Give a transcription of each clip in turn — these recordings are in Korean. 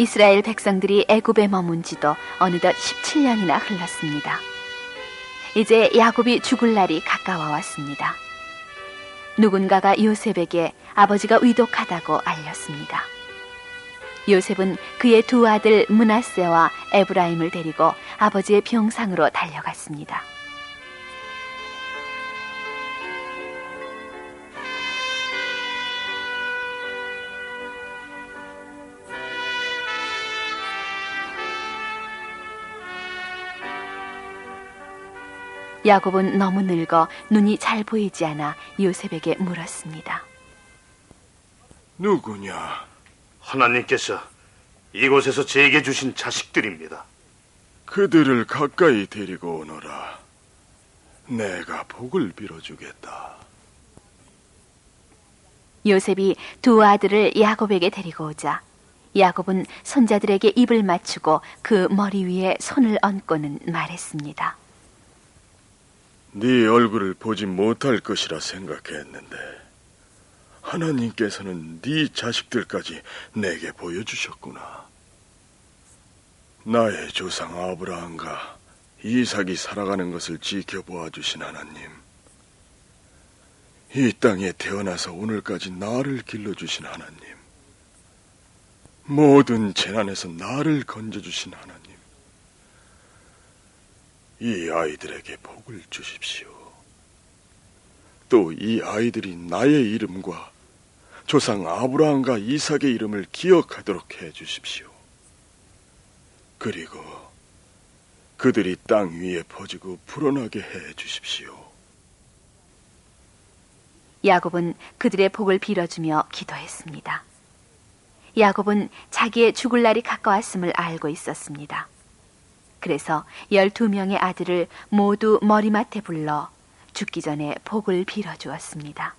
이스라엘 백성들이 애굽에 머문 지도 어느덧 17년이나 흘렀습니다. 이제 야곱이 죽을 날이 가까워 왔습니다. 누군가가 요셉에게 아버지가 위독하다고 알렸습니다. 요셉은 그의 두 아들 므낫세와 에브라임을 데리고 아버지의 병상으로 달려갔습니다. 야곱은 너무 늙어 눈이 잘 보이지 않아 요셉에게 물었습니다. 누구냐? 하나님께서 이곳에서 제게 주신 자식들입니다. 그들을 가까이 데리고 오너라. 내가 복을 빌어주겠다. 요셉이 두 아들을 야곱에게 데리고 오자 야곱은 손자들에게 입을 맞추고 그 머리 위에 손을 얹고는 말했습니다. 네 얼굴을 보지 못할 것이라 생각했는데 하나님께서는 네 자식들까지 내게 보여주셨구나. 나의 조상 아브라함과 이삭이 살아가는 것을 지켜보아 주신 하나님, 이 땅에 태어나서 오늘까지 나를 길러주신 하나님, 모든 재난에서 나를 건져주신 하나님, 이 아이들에게 복을 주십시오. 또 이 아이들이 나의 이름과 조상 아브라함과 이삭의 이름을 기억하도록 해주십시오. 그리고 그들이 땅 위에 퍼지고 불어나게 해주십시오. 야곱은 그들의 복을 빌어주며 기도했습니다. 야곱은 자기의 죽을 날이 가까웠음을 알고 있었습니다. 그래서 12명의 아들을 모두 머리맡에 불러 죽기 전에 복을 빌어주었습니다.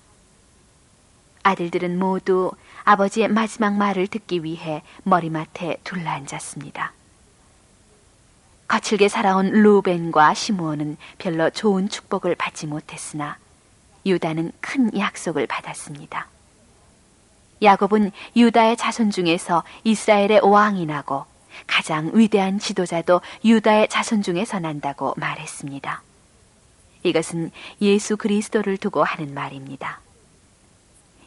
아들들은 모두 아버지의 마지막 말을 듣기 위해 머리맡에 둘러앉았습니다. 거칠게 살아온 루벤과 시므온은 별로 좋은 축복을 받지 못했으나 유다는 큰 약속을 받았습니다. 야곱은 유다의 자손 중에서 이스라엘의 왕이 나고 가장 위대한 지도자도 유다의 자손 중에서 난다고 말했습니다. 이것은 예수 그리스도를 두고 하는 말입니다.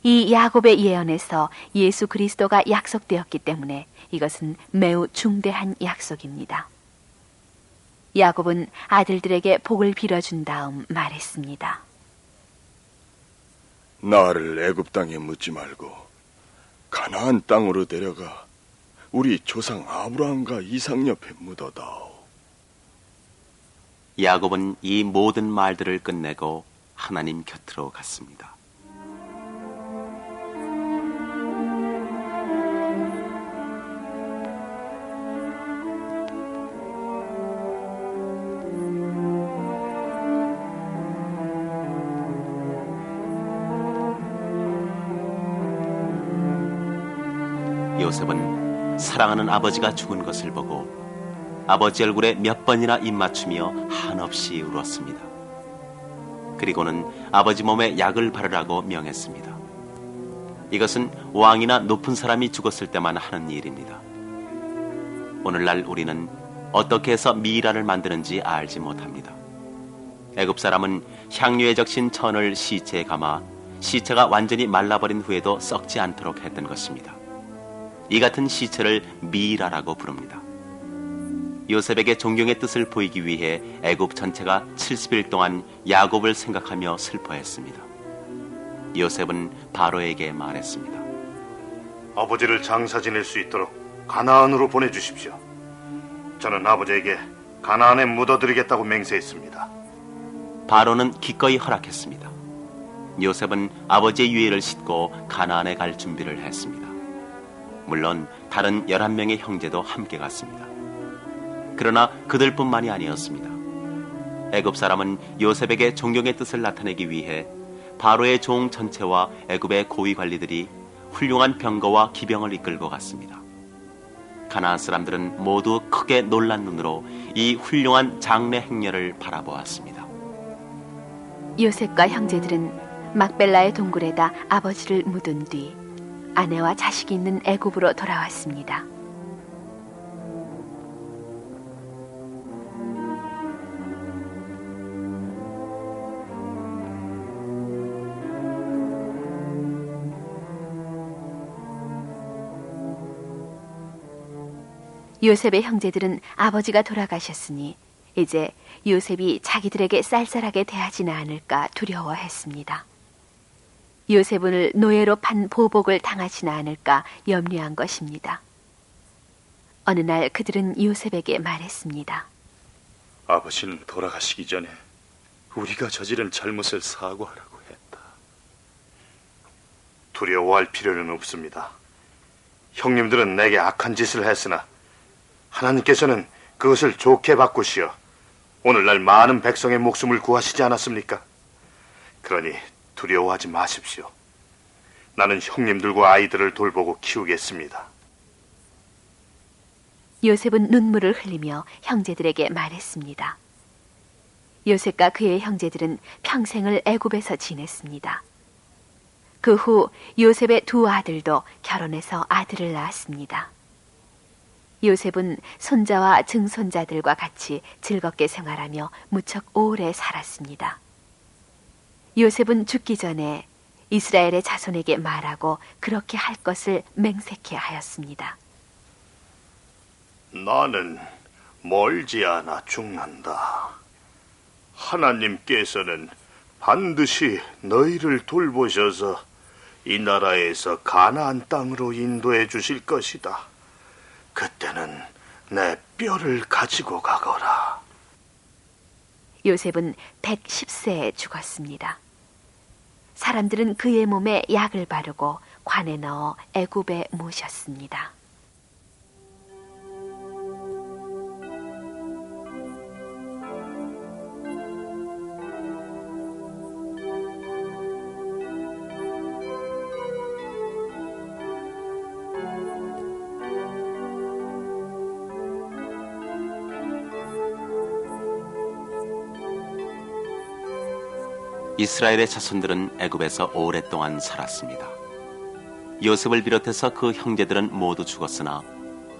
이 야곱의 예언에서 예수 그리스도가 약속되었기 때문에 이것은 매우 중대한 약속입니다. 야곱은 아들들에게 복을 빌어준 다음 말했습니다. 나를 애굽 땅에 묻지 말고 가나안 땅으로 데려가 우리 조상 아브라함과 이삭 옆에 묻어다오. 야곱은 이 모든 말들을 끝내고 하나님 곁으로 갔습니다. 요셉은 사랑하는 아버지가 죽은 것을 보고 아버지 얼굴에 몇 번이나 입맞추며 한없이 울었습니다. 그리고는 아버지 몸에 약을 바르라고 명했습니다. 이것은 왕이나 높은 사람이 죽었을 때만 하는 일입니다. 오늘날 우리는 어떻게 해서 미이라를 만드는지 알지 못합니다. 애굽 사람은 향료에 적신 천을 시체에 감아 시체가 완전히 말라버린 후에도 썩지 않도록 했던 것입니다. 이 같은 시체를 미이라라고 부릅니다. 요셉에게 존경의 뜻을 보이기 위해 애굽 전체가 70일 동안 야곱을 생각하며 슬퍼했습니다. 요셉은 바로에게 말했습니다. 아버지를 장사 지낼 수 있도록 가나안으로 보내주십시오. 저는 아버지에게 가나안에 묻어드리겠다고 맹세했습니다. 바로는 기꺼이 허락했습니다. 요셉은 아버지의 유해를 싣고 가나안에 갈 준비를 했습니다. 물론 다른 11명의 형제도 함께 갔습니다. 그러나 그들뿐만이 아니었습니다. 애굽 사람은 요셉에게 존경의 뜻을 나타내기 위해 바로의 종 전체와 애굽의 고위 관리들이 훌륭한 병거와 기병을 이끌고 갔습니다. 가나안 사람들은 모두 크게 놀란 눈으로 이 훌륭한 장래 행렬을 바라보았습니다. 요셉과 형제들은 막벨라의 동굴에다 아버지를 묻은 뒤 아내와 자식이 있는 애굽으로 돌아왔습니다. 요셉의 형제들은 아버지가 돌아가셨으니 이제 요셉이 자기들에게 쌀쌀하게 대하지는 않을까 두려워했습니다. 요셉을 노예로 판 보복을 당하지는 않을까 염려한 것입니다. 어느 날 그들은 요셉에게 말했습니다. 아버지는 돌아가시기 전에 우리가 저지른 잘못을 사과하라고 했다. 두려워할 필요는 없습니다. 형님들은 내게 악한 짓을 했으나 하나님께서는 그것을 좋게 바꾸시어 오늘날 많은 백성의 목숨을 구하시지 않았습니까? 그러니 두려워하지 마십시오. 나는 형님들과 아이들을 돌보고 키우겠습니다. 요셉은 눈물을 흘리며 형제들에게 말했습니다. 요셉과 그의 형제들은 평생을 애굽에서 지냈습니다. 그 후 요셉의 두 아들도 결혼해서 아들을 낳았습니다. 요셉은 손자와 증손자들과 같이 즐겁게 생활하며 무척 오래 살았습니다. 요셉은 죽기 전에 이스라엘의 자손에게 말하고 그렇게 할 것을 맹세케 하였습니다. 나는 멀지 않아 죽는다. 하나님께서는 반드시 너희를 돌보셔서 이 나라에서 가나안 땅으로 인도해 주실 것이다. 그때는 내 뼈를 가지고 가거라. 요셉은 110세에 죽었습니다. 사람들은 그의 몸에 약을 바르고 관에 넣어 애굽에 모셨습니다. 이스라엘의 자손들은 애굽에서 오랫동안 살았습니다. 요셉을 비롯해서 그 형제들은 모두 죽었으나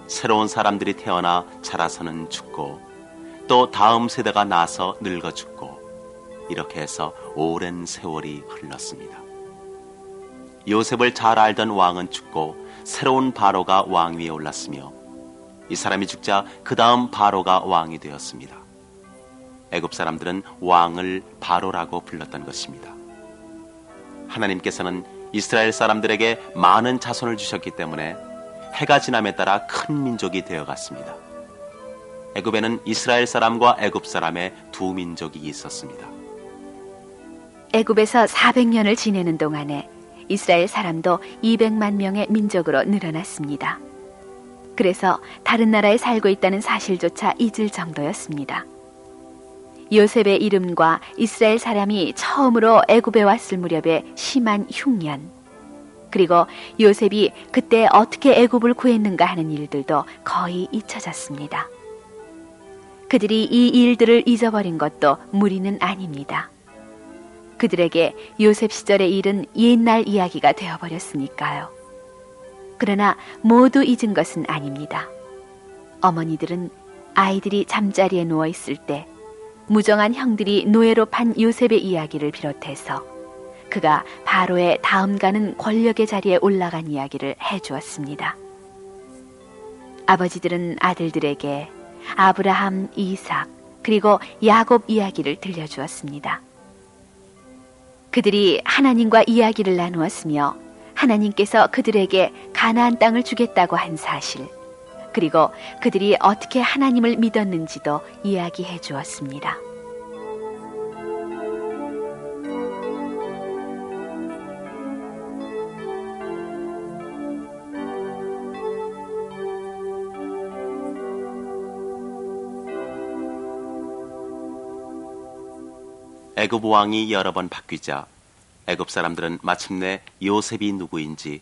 새로운 사람들이 태어나 자라서는 죽고 또 다음 세대가 나서 늙어 죽고 이렇게 해서 오랜 세월이 흘렀습니다. 요셉을 잘 알던 왕은 죽고 새로운 바로가 왕 위에 올랐으며 이 사람이 죽자 그 다음 바로가 왕이 되었습니다. 애굽 사람들은 왕을 바로라고 불렀던 것입니다. 하나님께서는 이스라엘 사람들에게 많은 자손을 주셨기 때문에 해가 지남에 따라 큰 민족이 되어갔습니다. 애굽에는 이스라엘 사람과 애굽 사람의 두 민족이 있었습니다. 애굽에서 400년을 지내는 동안에 이스라엘 사람도 200만 명의 민족으로 늘어났습니다. 그래서 다른 나라에 살고 있다는 사실조차 잊을 정도였습니다. 요셉의 이름과 이스라엘 사람이 처음으로 애굽에 왔을 무렵의 심한 흉년, 그리고 요셉이 그때 어떻게 애굽을 구했는가 하는 일들도 거의 잊혀졌습니다. 그들이 이 일들을 잊어버린 것도 무리는 아닙니다. 그들에게 요셉 시절의 일은 옛날 이야기가 되어버렸으니까요. 그러나 모두 잊은 것은 아닙니다. 어머니들은 아이들이 잠자리에 누워있을 때 무정한 형들이 노예로 판 요셉의 이야기를 비롯해서 그가 바로의 다음 가는 권력의 자리에 올라간 이야기를 해주었습니다. 아버지들은 아들들에게 아브라함, 이삭, 그리고 야곱 이야기를 들려주었습니다. 그들이 하나님과 이야기를 나누었으며 하나님께서 그들에게 가나안 땅을 주겠다고 한 사실, 그리고 그들이 어떻게 하나님을 믿었는지도 이야기해 주었습니다. 애굽 왕이 여러 번 바뀌자 애굽 사람들은 마침내 요셉이 누구인지,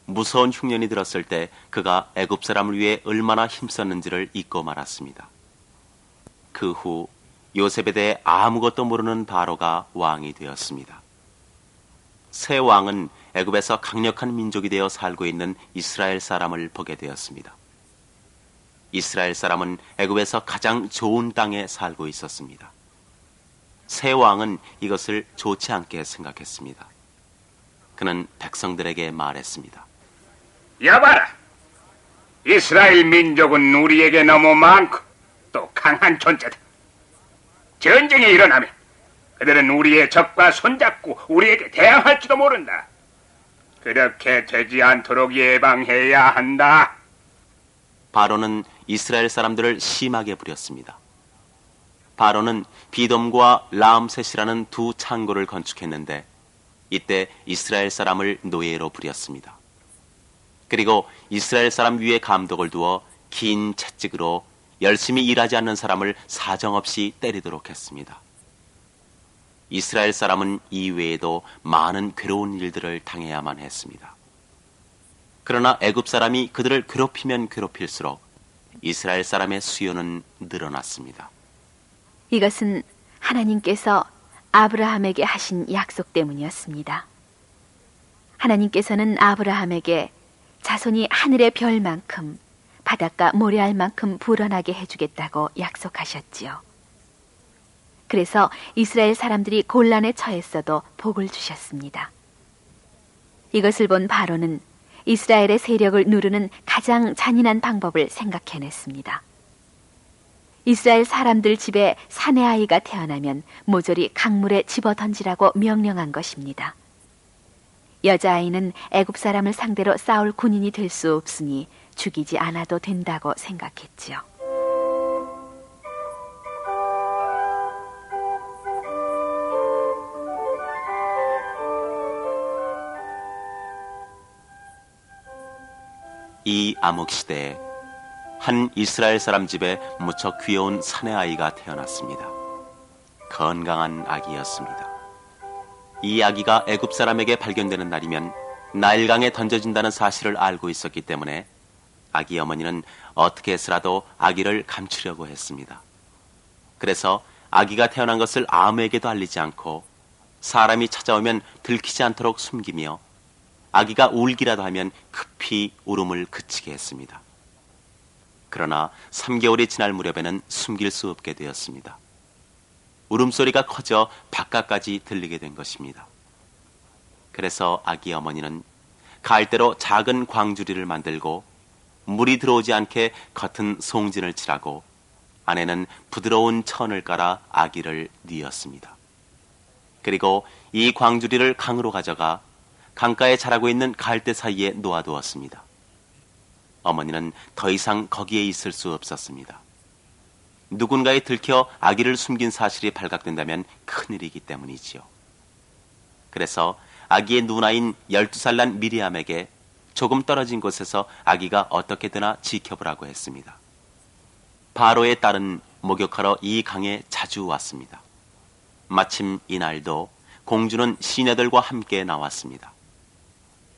무서운 흉년이 들었을 때 그가 애굽 사람을 위해 얼마나 힘썼는지를 잊고 말았습니다. 그 후 요셉에 대해 아무것도 모르는 바로가 왕이 되었습니다. 새 왕은 애굽에서 강력한 민족이 되어 살고 있는 이스라엘 사람을 보게 되었습니다. 이스라엘 사람은 애굽에서 가장 좋은 땅에 살고 있었습니다. 새 왕은 이것을 좋지 않게 생각했습니다. 그는 백성들에게 말했습니다. 여봐라, 이스라엘 민족은 우리에게 너무 많고 또 강한 존재다. 전쟁이 일어나면 그들은 우리의 적과 손잡고 우리에게 대항할지도 모른다. 그렇게 되지 않도록 예방해야 한다. 바로는 이스라엘 사람들을 심하게 부렸습니다. 바로는 비돔과 라암셋이라는 두 창고를 건축했는데 이때 이스라엘 사람을 노예로 부렸습니다. 그리고 이스라엘 사람 위에 감독을 두어 긴 채찍으로 열심히 일하지 않는 사람을 사정없이 때리도록 했습니다. 이스라엘 사람은 이외에도 많은 괴로운 일들을 당해야만 했습니다. 그러나 애굽 사람이 그들을 괴롭히면 괴롭힐수록 이스라엘 사람의 수요는 늘어났습니다. 이것은 하나님께서 아브라함에게 하신 약속 때문이었습니다. 하나님께서는 아브라함에게 자손이 하늘의 별만큼 바닷가 모래알만큼 불어나게 해주겠다고 약속하셨지요. 그래서 이스라엘 사람들이 곤란에 처했어도 복을 주셨습니다. 이것을 본 바로는 이스라엘의 세력을 누르는 가장 잔인한 방법을 생각해냈습니다. 이스라엘 사람들 집에 사내 아이가 태어나면 모조리 강물에 집어던지라고 명령한 것입니다. 여자아이는 애굽 사람을 상대로 싸울 군인이 될 수 없으니 죽이지 않아도 된다고 생각했지요. 이 암흑시대에 한 이스라엘 사람 집에 무척 귀여운 사내 아이가 태어났습니다. 건강한 아기였습니다. 이 아기가 애굽 사람에게 발견되는 날이면 나일강에 던져진다는 사실을 알고 있었기 때문에 아기 어머니는 어떻게 해서라도 아기를 감추려고 했습니다. 그래서 아기가 태어난 것을 아무에게도 알리지 않고 사람이 찾아오면 들키지 않도록 숨기며 아기가 울기라도 하면 급히 울음을 그치게 했습니다. 그러나 3개월이 지날 무렵에는 숨길 수 없게 되었습니다. 울음소리가 커져 바깥까지 들리게 된 것입니다. 그래서 아기 어머니는 갈대로 작은 광주리를 만들고 물이 들어오지 않게 겉은 송진을 칠하고 안에는 부드러운 천을 깔아 아기를 뉘었습니다. 그리고 이 광주리를 강으로 가져가 강가에 자라고 있는 갈대 사이에 놓아두었습니다. 어머니는 더 이상 거기에 있을 수 없었습니다. 누군가에 들켜 아기를 숨긴 사실이 발각된다면 큰일이기 때문이지요. 그래서 아기의 누나인 12살 난 미리암에게 조금 떨어진 곳에서 아기가 어떻게 되나 지켜보라고 했습니다. 바로의 딸은 목욕하러 이 강에 자주 왔습니다. 마침 이날도 공주는 시녀들과 함께 나왔습니다.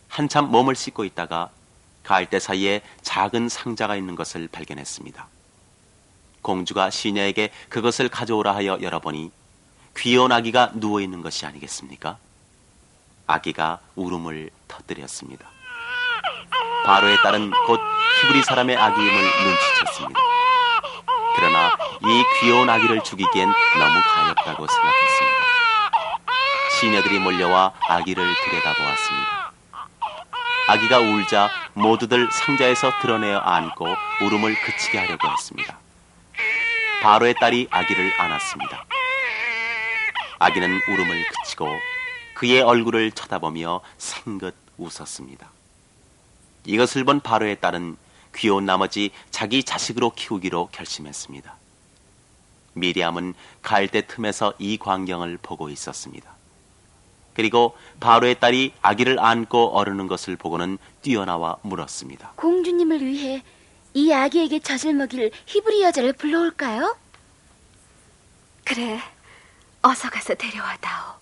한참 몸을 씻고 있다가 갈대 사이에 작은 상자가 있는 것을 발견했습니다. 공주가 시녀에게 그것을 가져오라 하여 열어보니 귀여운 아기가 누워있는 것이 아니겠습니까? 아기가 울음을 터뜨렸습니다. 바로의 딸은 곧 히브리 사람의 아기임을 눈치챘습니다. 그러나 이 귀여운 아기를 죽이기엔 너무 가엾다고 생각했습니다. 시녀들이 몰려와 아기를 들여다보았습니다. 아기가 울자 모두들 상자에서 드러내어 안고 울음을 그치게 하려고 했습니다. 바로의 딸이 아기를 안았습니다. 아기는 울음을 그치고 그의 얼굴을 쳐다보며 생긋 웃었습니다. 이것을 본 바로의 딸은 귀여운 나머지 자기 자식으로 키우기로 결심했습니다. 미리암은 갈대 틈에서 이 광경을 보고 있었습니다. 그리고 바로의 딸이 아기를 안고 어르는 것을 보고는 뛰어나와 물었습니다. 공주님을 위해 이 아기에게 젖을 먹일 히브리 여자를 불러올까요? 그래, 어서 가서 데려와다오.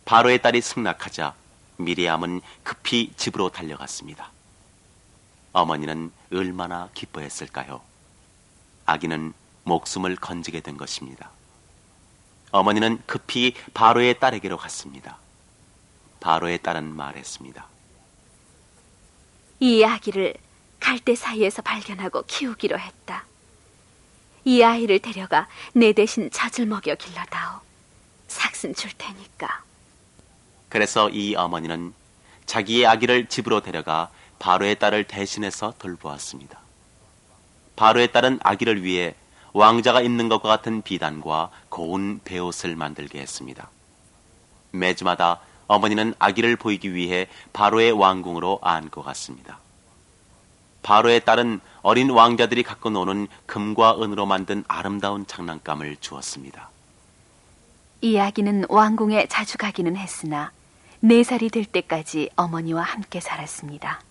바로의 딸이 승낙하자 미리암은 급히 집으로 달려갔습니다. 어머니는 얼마나 기뻐했을까요? 아기는 목숨을 건지게 된 것입니다. 어머니는 급히 바로의 딸에게로 갔습니다. 바로의 딸은 말했습니다. 이 아기를 갈대 사이에서 발견하고 키우기로 했다. 이 아이를 데려가 내 대신 젖을 먹여 길러다오. 삭슨 줄 테니까. 그래서 이 어머니는 자기의 아기를 집으로 데려가 바로의 딸을 대신해서 돌보았습니다. 바로의 딸은 아기를 위해 왕자가 입는 것과 같은 비단과 고운 베옷을 만들게 했습니다. 매주마다 어머니는 아기를 보이기 위해 바로의 왕궁으로 안고 갔습니다. 바로의 딸은 어린 왕자들이 갖고 노는 금과 은으로 만든 아름다운 장난감을 주었습니다. 이 아기는 왕궁에 자주 가기는 했으나 4살이 될 때까지 어머니와 함께 살았습니다.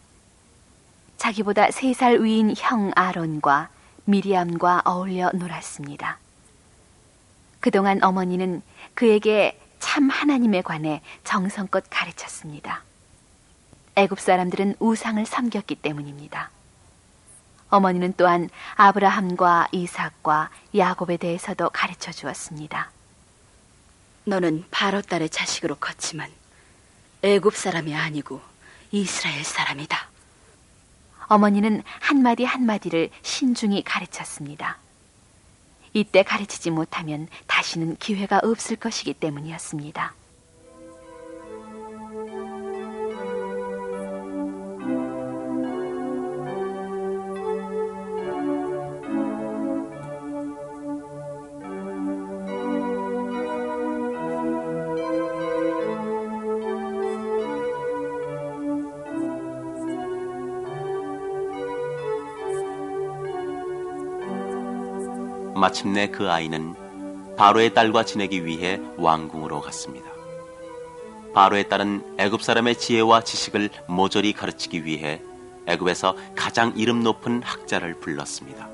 자기보다 3살 위인 형 아론과 미리암과 어울려 놀았습니다. 그동안 어머니는 그에게 참 하나님에 관해 정성껏 가르쳤습니다. 애굽 사람들은 우상을 섬겼기 때문입니다. 어머니는 또한 아브라함과 이삭과 야곱에 대해서도 가르쳐 주었습니다. 너는 바로 딸의 자식으로 컸지만 애굽 사람이 아니고 이스라엘 사람이다. 어머니는 한마디 한마디를 신중히 가르쳤습니다. 이때 가르치지 못하면 다시는 기회가 없을 것이기 때문이었습니다. 마침내 그 아이는 바로의 딸과 지내기 위해 왕궁으로 갔습니다. 바로의 딸은 애굽 사람의 지혜와 지식을 모조리 가르치기 위해 애굽에서 가장 이름 높은 학자를 불렀습니다.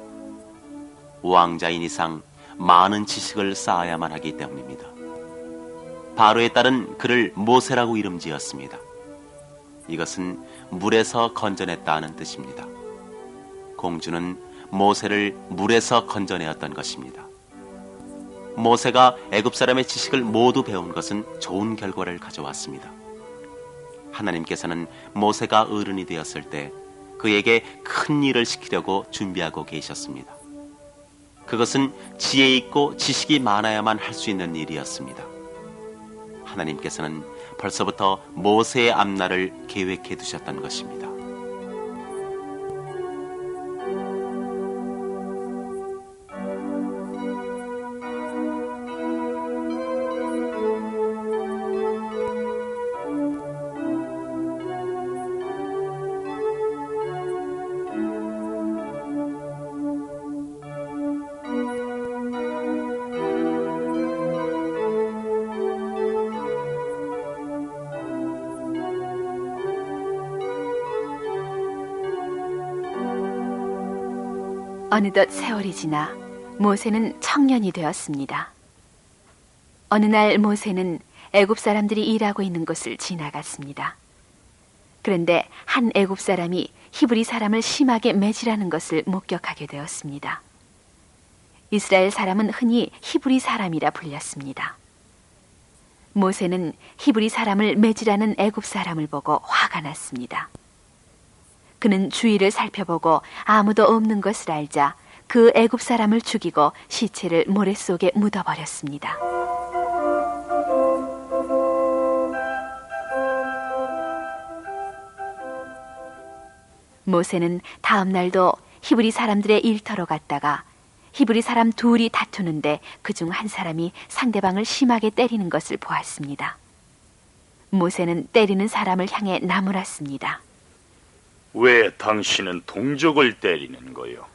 왕자인 이상 많은 지식을 쌓아야만 하기 때문입니다. 바로의 딸은 그를 모세라고 이름 지었습니다. 이것은 물에서 건져냈다는 뜻입니다. 공주는 모세를 물에서 건져내었던 것입니다. 모세가 애굽 사람의 지식을 모두 배운 것은 좋은 결과를 가져왔습니다. 하나님께서는 모세가 어른이 되었을 때 그에게 큰 일을 시키려고 준비하고 계셨습니다. 그것은 지혜 있고 지식이 많아야만 할 수 있는 일이었습니다. 하나님께서는 벌써부터 모세의 앞날을 계획해 두셨던 것입니다. 어느덧 세월이 지나 모세는 청년이 되었습니다. 어느 날 모세는 애굽 사람들이 일하고 있는 곳을 지나갔습니다. 그런데 한 애굽 사람이 히브리 사람을 심하게 매질하는 것을 목격하게 되었습니다. 이스라엘 사람은 흔히 히브리 사람이라 불렸습니다. 모세는 히브리 사람을 매질하는 애굽 사람을 보고 화가 났습니다. 그는 주위를 살펴보고 아무도 없는 것을 알자 그 애굽 사람을 죽이고 시체를 모래 속에 묻어버렸습니다. 모세는 다음 날도 히브리 사람들의 일터로 갔다가 히브리 사람 둘이 다투는데 그중 한 사람이 상대방을 심하게 때리는 것을 보았습니다. 모세는 때리는 사람을 향해 나무랐습니다. 왜 당신은 동족을 때리는 거요?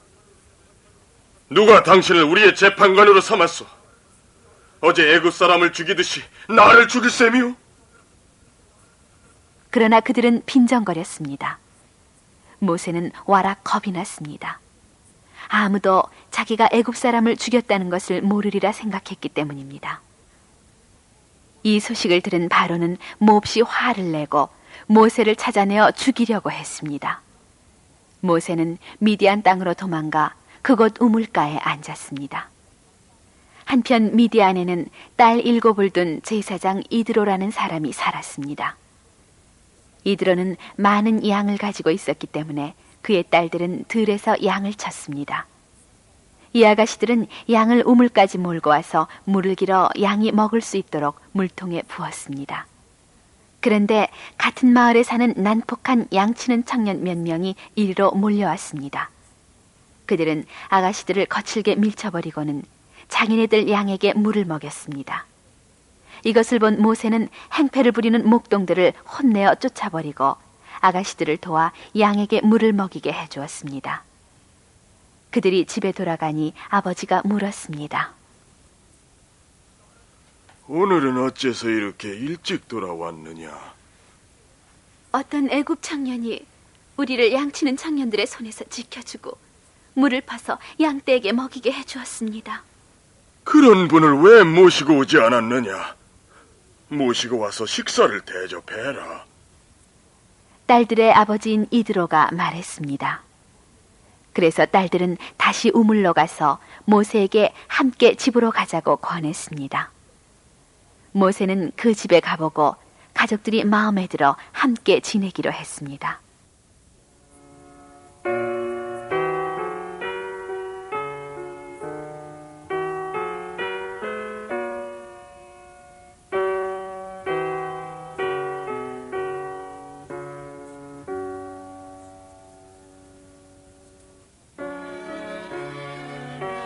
누가 당신을 우리의 재판관으로 삼았소? 어제 애굽 사람을 죽이듯이 나를 죽일 셈이오? 그러나 그들은 빈정거렸습니다. 모세는 와락 겁이 났습니다. 아무도 자기가 애굽 사람을 죽였다는 것을 모르리라 생각했기 때문입니다. 이 소식을 들은 바로는 몹시 화를 내고 모세를 찾아내어 죽이려고 했습니다. 모세는 미디안 땅으로 도망가 그곳 우물가에 앉았습니다. 한편 미디안에는 딸 7을 둔 제사장 이드로라는 사람이 살았습니다. 이드로는 많은 양을 가지고 있었기 때문에 그의 딸들은 들에서 양을 쳤습니다. 이 아가씨들은 양을 우물까지 몰고 와서 물을 길어 양이 먹을 수 있도록 물통에 부었습니다. 그런데 같은 마을에 사는 난폭한 양치는 청년 몇 명이 이리로 몰려왔습니다. 그들은 아가씨들을 거칠게 밀쳐버리고는 자기네들 양에게 물을 먹였습니다. 이것을 본 모세는 행패를 부리는 목동들을 혼내어 쫓아버리고 아가씨들을 도와 양에게 물을 먹이게 해주었습니다. 그들이 집에 돌아가니 아버지가 물었습니다. 오늘은 어째서 이렇게 일찍 돌아왔느냐? 어떤 애굽 청년이 우리를 양치는 청년들의 손에서 지켜주고 물을 파서 양떼에게 먹이게 해주었습니다. 그런 분을 왜 모시고 오지 않았느냐? 모시고 와서 식사를 대접해라. 딸들의 아버지인 이드로가 말했습니다. 그래서 딸들은 다시 우물로 가서 모세에게 함께 집으로 가자고 권했습니다. 모세는 그 집에 가보고 가족들이 마음에 들어 함께 지내기로 했습니다.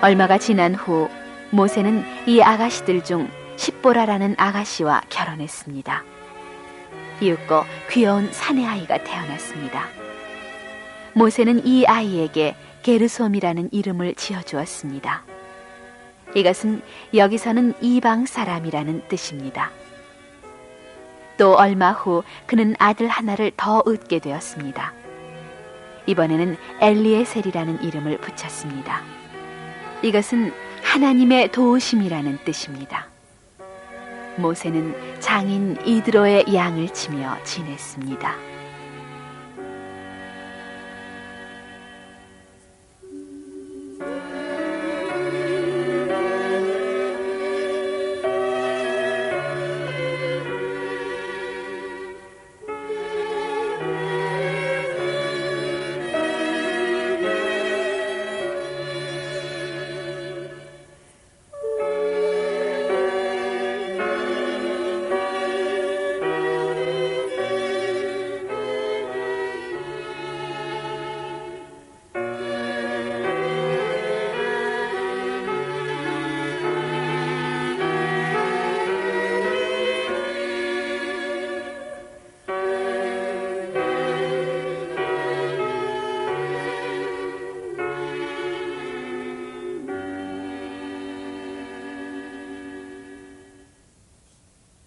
얼마가 지난 후 모세는 이 아가씨들 중 십보라라는 아가씨와 결혼했습니다. 이윽고 귀여운 사내 아이가 태어났습니다. 모세는 이 아이에게 게르솜이라는 이름을 지어주었습니다. 이것은 여기서는 이방 사람이라는 뜻입니다. 또 얼마 후 그는 아들 하나를 더 얻게 되었습니다. 이번에는 엘리에셀이라는 이름을 붙였습니다. 이것은 하나님의 도우심이라는 뜻입니다. 모세는 장인 이드로의 양을 치며 지냈습니다.